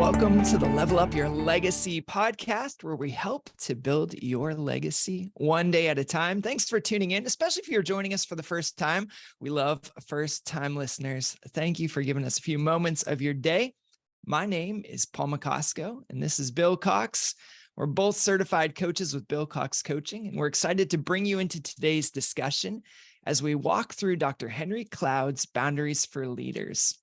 Welcome to the Level Up Your Legacy podcast, where we help to build your legacy one day at a time. Thanks for tuning in, especially if you're joining us for the first time. We love first-time listeners. Thank you for giving us a few moments of your day. My name is Paul McCosco, and this is Bill Cox. We're both certified coaches with Bill Cox Coaching, and we're excited to bring you into today's discussion as we walk through Dr. Henry Cloud's Boundaries for Leaders.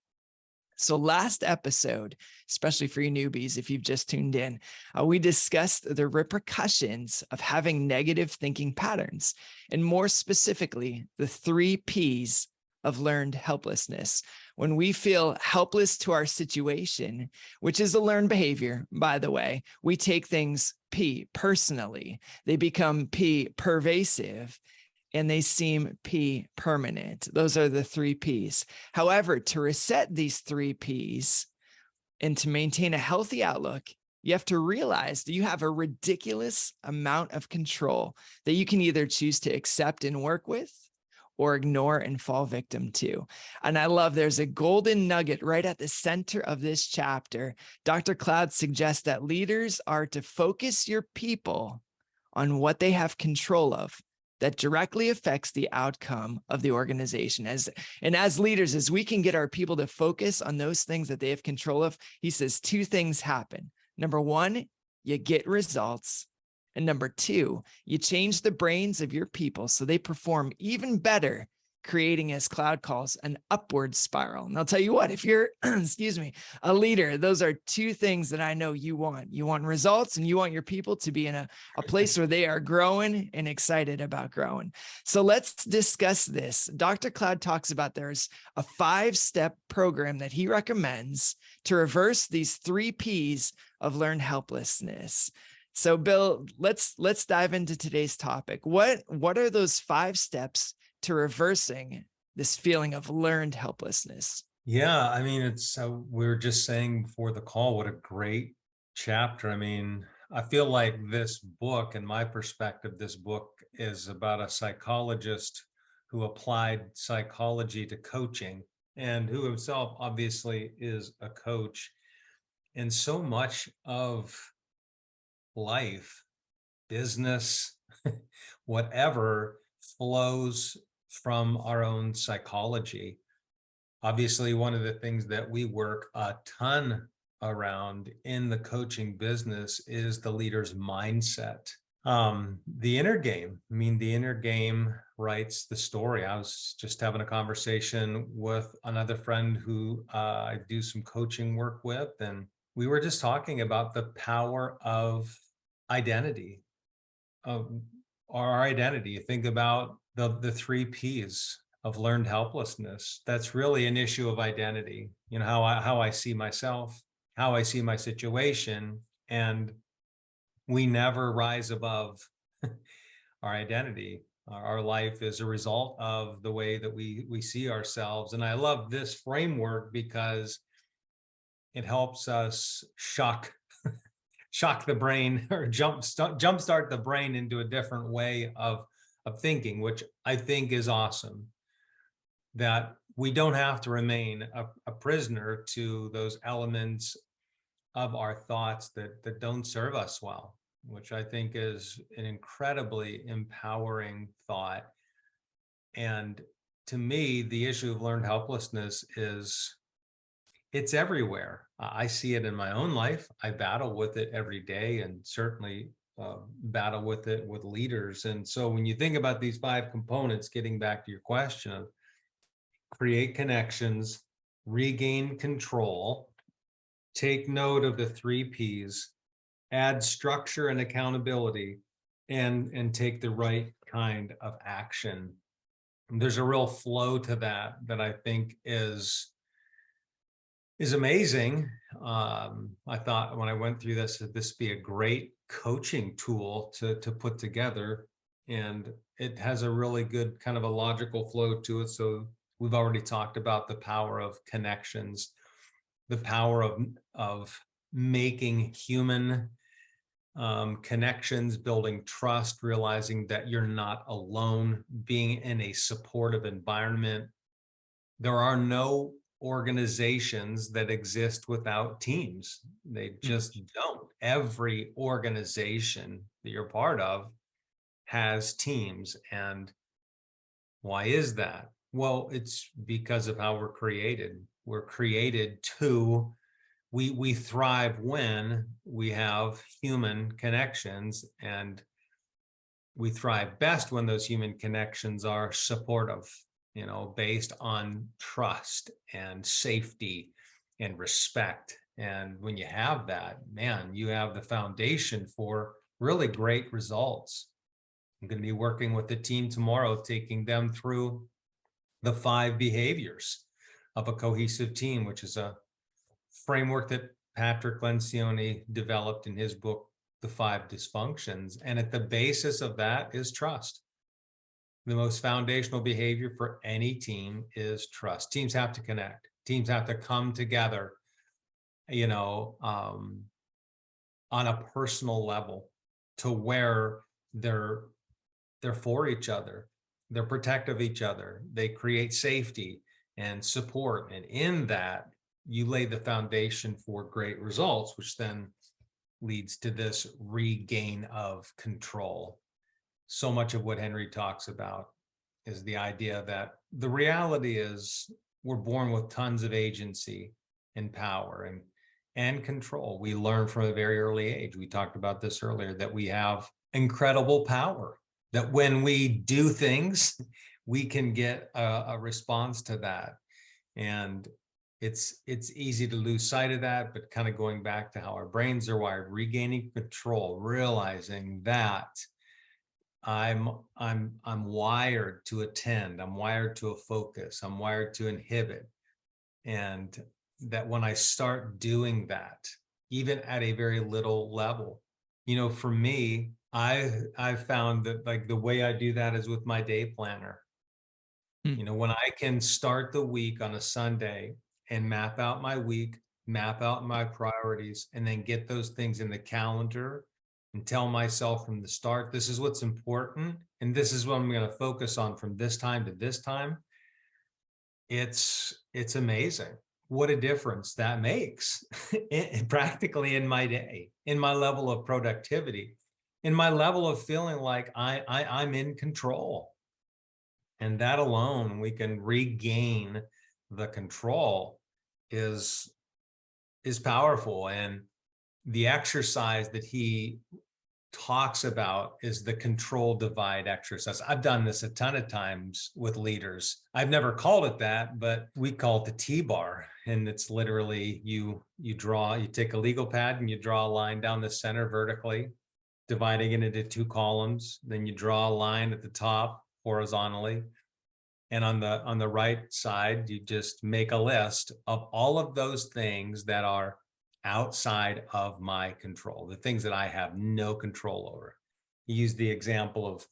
So last episode, especially for you newbies, if you've just tuned in, we discussed the repercussions of having negative thinking patterns, and more specifically, the 3 Ps of learned helplessness. When we feel helpless to our situation, which is a learned behavior, by the way, we take things P personally. They become P pervasive, and they seem P permanent. Those are the 3 Ps. However, to reset these 3 Ps and to maintain a healthy outlook, you have to realize that you have a ridiculous amount of control that you can either choose to accept and work with or ignore and fall victim to. And I love there's a golden nugget right at the center of this chapter. Dr. Cloud suggests that leaders are to focus your people on what they have control of that directly affects the outcome of the organization. As leaders, as we can get our people to focus on those things that they have control of, he says 2 things happen. Number 1, you get results. And number 2, you change the brains of your people so they perform even better, creating, as Cloud calls, an upward spiral. And I'll tell you what, if you're, a leader, those are 2 things that I know you want. You want results, and you want your people to be in a place where they are growing and excited about growing. So let's discuss this. Dr. Cloud talks about there's a 5-step program that he recommends to reverse these 3 Ps of learned helplessness. So Bill, let's dive into today's topic. What are those 5 steps to reversing this feeling of learned helplessness? Yeah, I mean, we were just saying before the call, what a great chapter. I mean, I feel like this book, in my perspective, this book is about a psychologist who applied psychology to coaching and who himself obviously is a coach. And so much of life, business, whatever, flows from our own psychology. Obviously, one of the things that we work a ton around in the coaching business is the leader's mindset. The inner game. I mean, the inner game writes the story. I was just having a conversation with another friend who I do some coaching work with, and we were just talking about the power of identity, of our identity. Think about the 3 Ps of learned helplessness. That's really an issue of identity. You know, how I see myself, how I see my situation, and we never rise above our identity. Our life is a result of the way that we see ourselves. And I love this framework because it helps us shock the brain, or jumpstart the brain into a different way of thinking, which I think is awesome. That we don't have to remain a prisoner to those elements of our thoughts that don't serve us well, which I think is an incredibly empowering thought. And to me, the issue of learned helplessness it's everywhere. I see it in my own life. I battle with it every day, and certainly battle with it with leaders. And so when you think about these 5 components, getting back to your question of create connections, regain control, take note of the 3 Ps, add structure and accountability, and take the right kind of action. And there's a real flow to that I think is amazing. I thought when I went through this, that this be a great coaching tool to put together, and it has a really good kind of a logical flow to it. So we've already talked about the power of connections, the power of making human connections, building trust, realizing that you're not alone, being in a supportive environment. There are no organizations that exist without teams. They just don't. Every organization that you're part of has teams. And why is that? Well, it's because of how we're created. We're created to, we thrive when we have human connections, and we thrive best when those human connections are supportive, based on trust and safety and respect. And when you have that, man, you have the foundation for really great results. I'm going to be working with the team tomorrow, taking them through the 5 behaviors of a cohesive team, which is a framework that Patrick Lencioni developed in his book, The 5 Dysfunctions. And at the basis of that is trust. The most foundational behavior for any team is trust. Teams have to connect. Teams have to come together, on a personal level, to where they're for each other. They're protective of each other. They create safety and support. And in that, you lay the foundation for great results, which then leads to this regain of control. So much of what Henry talks about is the idea that the reality is we're born with tons of agency and power and control. We learn from a very early age. We talked about this earlier, that we have incredible power, that when we do things, we can get a response to that. And it's easy to lose sight of that, but kind of going back to how our brains are wired, regaining control, realizing that I'm wired to attend, I'm wired to focus, I'm wired to inhibit. And that when I start doing that, even at a very little level, for me, I found that, like, the way I do that is with my day planner. When I can start the week on a Sunday and map out my week, map out my priorities, and then get those things in the calendar and tell myself from the start, this is what's important, and this is what I'm going to focus on from this time to this time. It's amazing what a difference that makes practically in my day, in my level of productivity, in my level of feeling like I'm in control. And that alone, we can regain the control, is powerful. And the exercise that he talks about is the control divide exercise. I've done this a ton of times with leaders. I've never called it that, but we call it the T-bar. And it's literally you take a legal pad and you draw a line down the center vertically, dividing it into 2 columns. Then you draw a line at the top horizontally. And on the right side, you just make a list of all of those things that are outside of my control, the things that I have no control over. He used the example of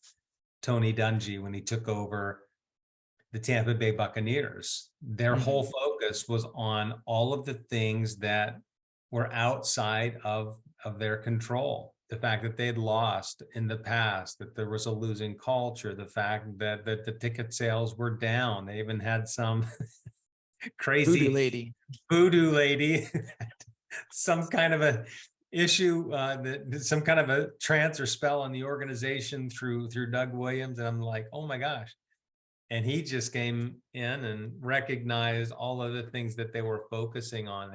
Tony Dungy when he took over the Tampa Bay Buccaneers. Their whole focus was on all of the things that were outside of their control. The fact that they had lost in the past, that there was a losing culture, the fact that the ticket sales were down. They even had some crazy voodoo lady some kind of a issue, some kind of a trance or spell on the organization through Doug Williams. And I'm like, oh my gosh. And he just came in and recognized all of the things that they were focusing on,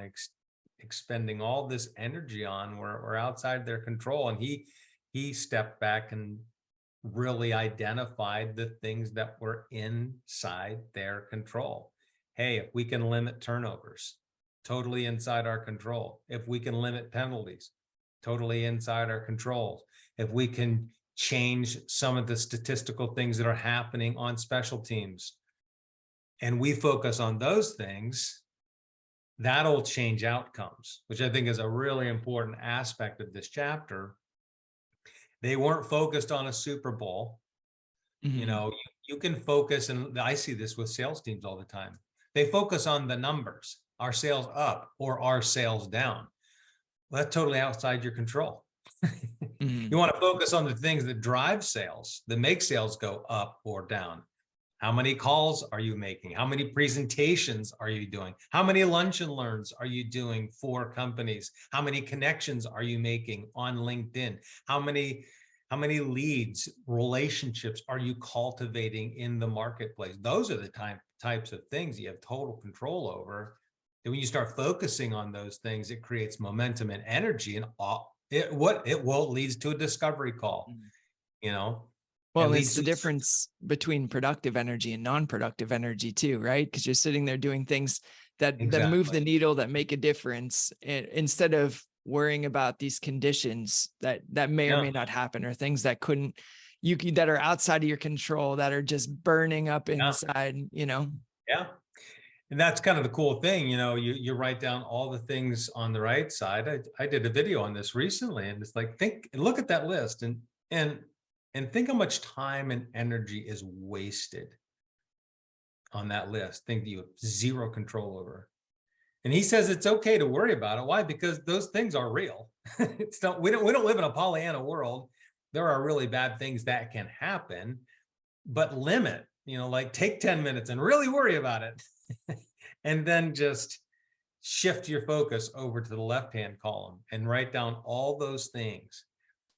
expending all this energy on, were outside their control. And he stepped back and really identified the things that were inside their control. Hey, if we can limit turnovers, totally inside our control. If we can limit penalties, totally inside our controls. If we can change some of the statistical things that are happening on special teams, and we focus on those things, that'll change outcomes, which I think is a really important aspect of this chapter. They weren't focused on a Super Bowl. You can focus, and I see this with sales teams all the time. They focus on the numbers. Are sales up or are sales down? Well, that's totally outside your control. You want to focus on the things that drive sales, that make sales go up or down. How many calls are you making? How many presentations are you doing? How many lunch and learns are you doing for companies? How many connections are you making on LinkedIn? How many leads, relationships are you cultivating in the marketplace? Those are the types of things you have total control over. And when you start focusing on those things, it creates momentum and energy, and it leads to a discovery call, you know. Well, It and it's leads the to difference between productive energy and non-productive energy too, right? Because you're sitting there doing things that move the exactly. needle, that make a difference, instead of worrying about these conditions that may or Yeah. may not happen, or things that that are outside of your control, that are just burning up Yeah. inside, Yeah. And that's kind of the cool thing, you write down all the things on the right side. I did a video on this recently, and it's like, look at that list and think how much time and energy is wasted on that list. Think that you have zero control over. And he says it's okay to worry about it. Why? Because those things are real. We don't live in a Pollyanna world. There are really bad things that can happen, but limit, like take 10 minutes and really worry about it. And then just shift your focus over to the left-hand column and write down all those things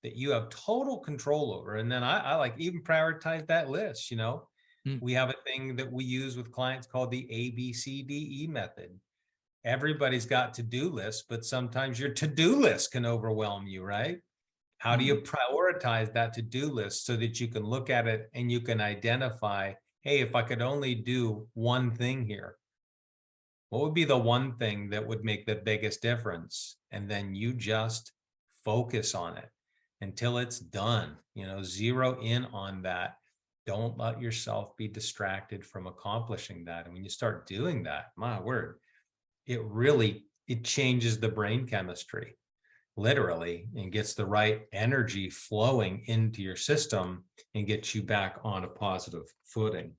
that you have total control over. And then I like even prioritize that list. Mm. We have a thing that we use with clients called the ABCDE method. Everybody's got to-do lists, but sometimes your to-do list can overwhelm you, right? How do you prioritize that to-do list so that you can look at it and you can identify, hey, if I could only do one thing here, what would be the one thing that would make the biggest difference? And then you just focus on it until it's done. Zero in on that. Don't let yourself be distracted from accomplishing that. And when you start doing that, my word, it changes the brain chemistry, literally, and gets the right energy flowing into your system and gets you back on a positive footing.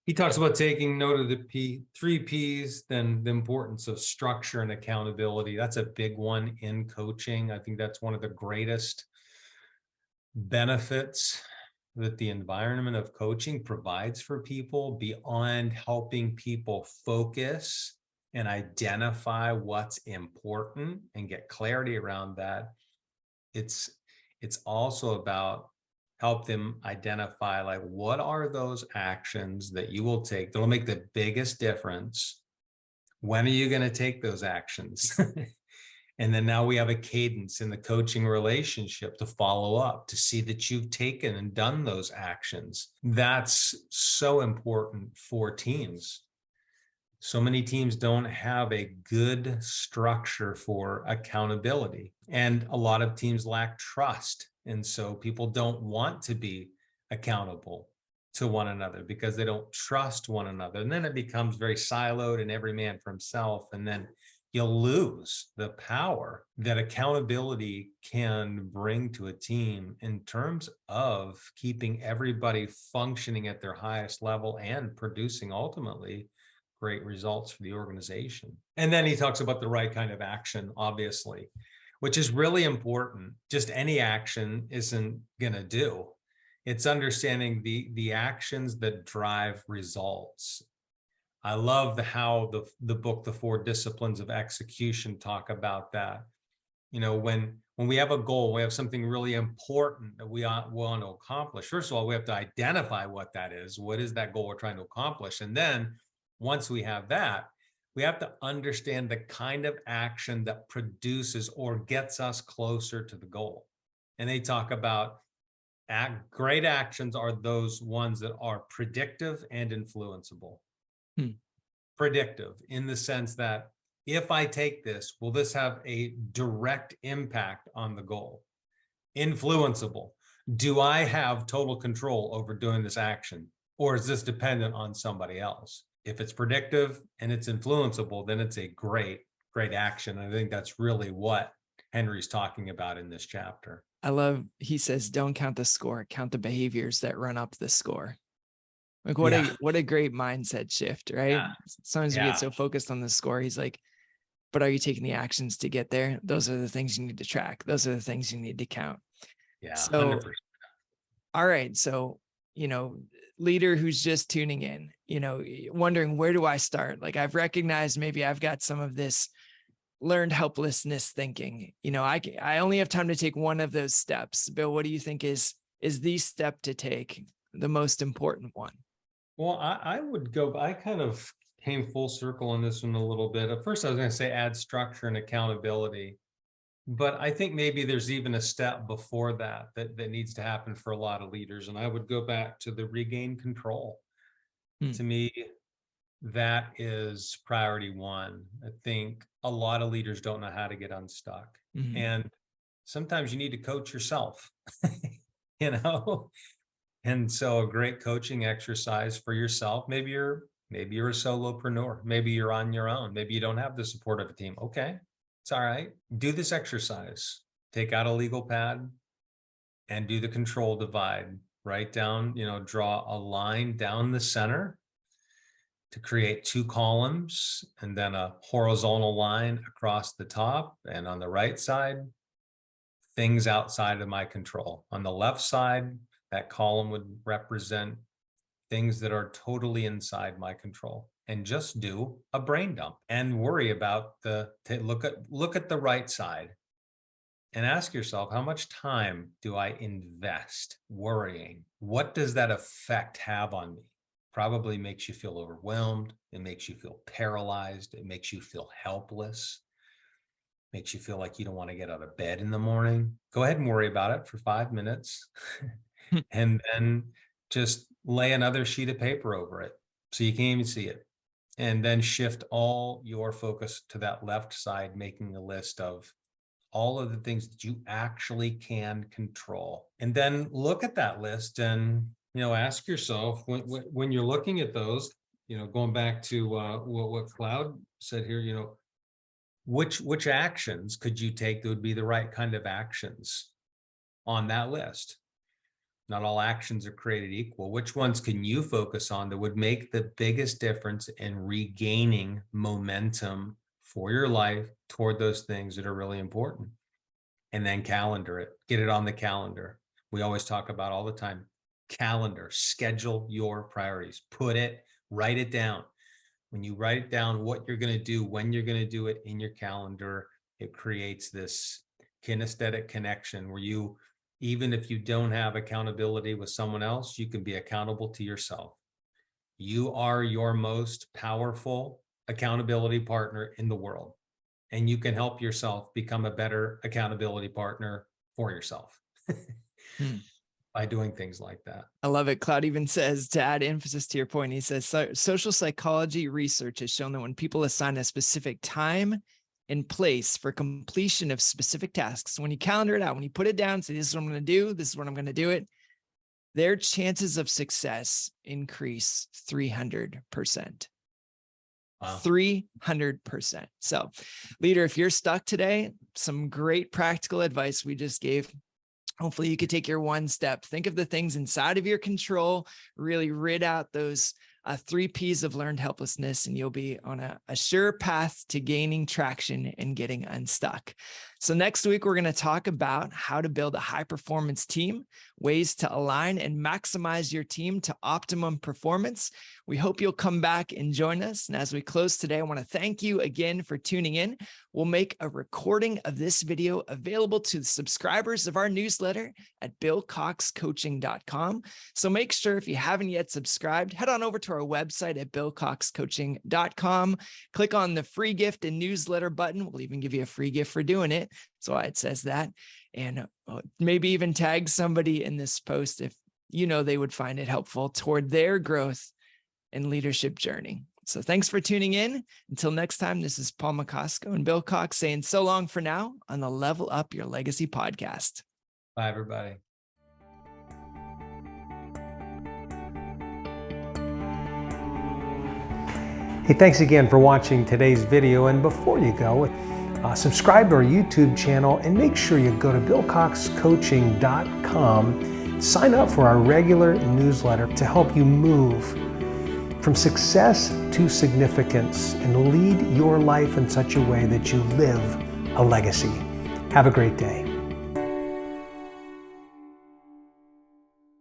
He talks about taking note of the three P's, then the importance of structure and accountability. That's a big one in coaching. I think that's one of the greatest benefits that the environment of coaching provides for people, beyond helping people focus and identify what's important and get clarity around that. It's also about help them identify, like, what are those actions that you will take that'll make the biggest difference? When are you going to take those actions? And then now we have a cadence in the coaching relationship to follow up, to see that you've taken and done those actions. That's so important for teams. So many teams don't have a good structure for accountability, and a lot of teams lack trust. And so people don't want to be accountable to one another because they don't trust one another. And then it becomes very siloed and every man for himself. And then you'll lose the power that accountability can bring to a team in terms of keeping everybody functioning at their highest level and producing ultimately great results for the organization. And then he talks about the right kind of action, obviously, which is really important. Just any action isn't going to do. It's understanding the actions that drive results. I love how the book, The 4 Disciplines of Execution, talk about that. When we have a goal, we have something really important that we want to accomplish. First of all, we have to identify what that is. What is that goal we're trying to accomplish? And then once we have that, we have to understand the kind of action that produces or gets us closer to the goal. And they talk about great actions are those ones that are predictive and influenceable. Predictive in the sense that, if I take this, will this have a direct impact on the goal? Influenceable. Do I have total control over doing this action, or is this dependent on somebody else? If it's predictive and it's influenceable, then it's a great action. I think that's really what Henry's talking about in this chapter. He says, don't count the score, count the behaviors that run up the score. Like, what a great mindset shift, right? Yeah. Sometimes we get so focused on the score. He's like, but are you taking the actions to get there? Those are the things you need to track. Those are the things you need to count. Yeah. So, 100%. all right. So, leader who's just tuning in, wondering, where do I start? Like, I've recognized maybe I've got some of this learned helplessness thinking. I only have time to take one of those steps. Bill, what do you think is the step to take, the most important one? Well, I would go, I kind of came full circle on this one a little bit. At first, I was going to say add structure and accountability. But I think maybe there's even a step before that needs to happen for a lot of leaders. And I would go back to the regain control. To me, that is priority one. I think a lot of leaders don't know how to get unstuck. And sometimes you need to coach yourself, And so a great coaching exercise for yourself, maybe you're a solopreneur, maybe you're on your own, maybe you don't have the support of a team. Okay. It's all right. Do this exercise. Take out a legal pad and do the control divide. Write down, draw a line down the center to create 2 columns, and then a horizontal line across the top. And on the right side, things outside of my control. On the left side, that column would represent things that are totally inside my control. And just do a brain dump and worry about look at the right side and ask yourself, how much time do I invest worrying? What does that effect have on me? Probably makes you feel overwhelmed. It makes you feel paralyzed. It makes you feel helpless. Makes you feel like you don't want to get out of bed in the morning. Go ahead and worry about it for 5 minutes and then just lay another sheet of paper over it so you can't even see it. And then shift all your focus to that left side, making a list of all of the things that you actually can control. And then look at that list and, ask yourself when you're looking at those, going back to what Cloud said here, which actions could you take that would be the right kind of actions on that list? Not all actions are created equal. Which ones can you focus on that would make the biggest difference in regaining momentum for your life toward those things that are really important? And then calendar it, get it on the calendar. We always talk about all the time, calendar, schedule your priorities, write it down. When you write it down, what you're going to do, when you're going to do it in your calendar, it creates this kinesthetic connection where you, even if you don't have accountability with someone else, you can be accountable to yourself. You are your most powerful accountability partner in the world, and you can help yourself become a better accountability partner for yourself by doing things like that. I love it. Cloud even says, to add emphasis to your point, he says, social psychology research has shown that when people assign a specific time in place for completion of specific tasks, when you calendar it out, when you put it down, say, this is what I'm going to do, this is what I'm going to do it, their chances of success increase 300%. Wow. 300%. So, leader, if you're stuck today, some great practical advice we just gave. Hopefully you could take your one step. Think of the things inside of your control, really rid out those 3 Ps of learned helplessness, and you'll be on a sure path to gaining traction and getting unstuck. So next week, we're going to talk about how to build a high-performance team, ways to align and maximize your team to optimum performance. We hope you'll come back and join us. And as we close today, I want to thank you again for tuning in. We'll make a recording of this video available to the subscribers of our newsletter at billcoxcoaching.com. So make sure, if you haven't yet subscribed, head on over to our website at billcoxcoaching.com. Click on the free gift and newsletter button. We'll even give you a free gift for doing it. That's why it says that. And maybe even tag somebody in this post if they would find it helpful toward their growth and leadership journey. So thanks for tuning in. Until next time, this is Paul McCosco and Bill Cox saying so long for now on the Level Up Your Legacy podcast. Bye, everybody. Hey, thanks again for watching today's video. And before you go, subscribe to our YouTube channel and make sure you go to billcoxcoaching.com. Sign up for our regular newsletter to help you move from success to significance and lead your life in such a way that you live a legacy. Have a great day.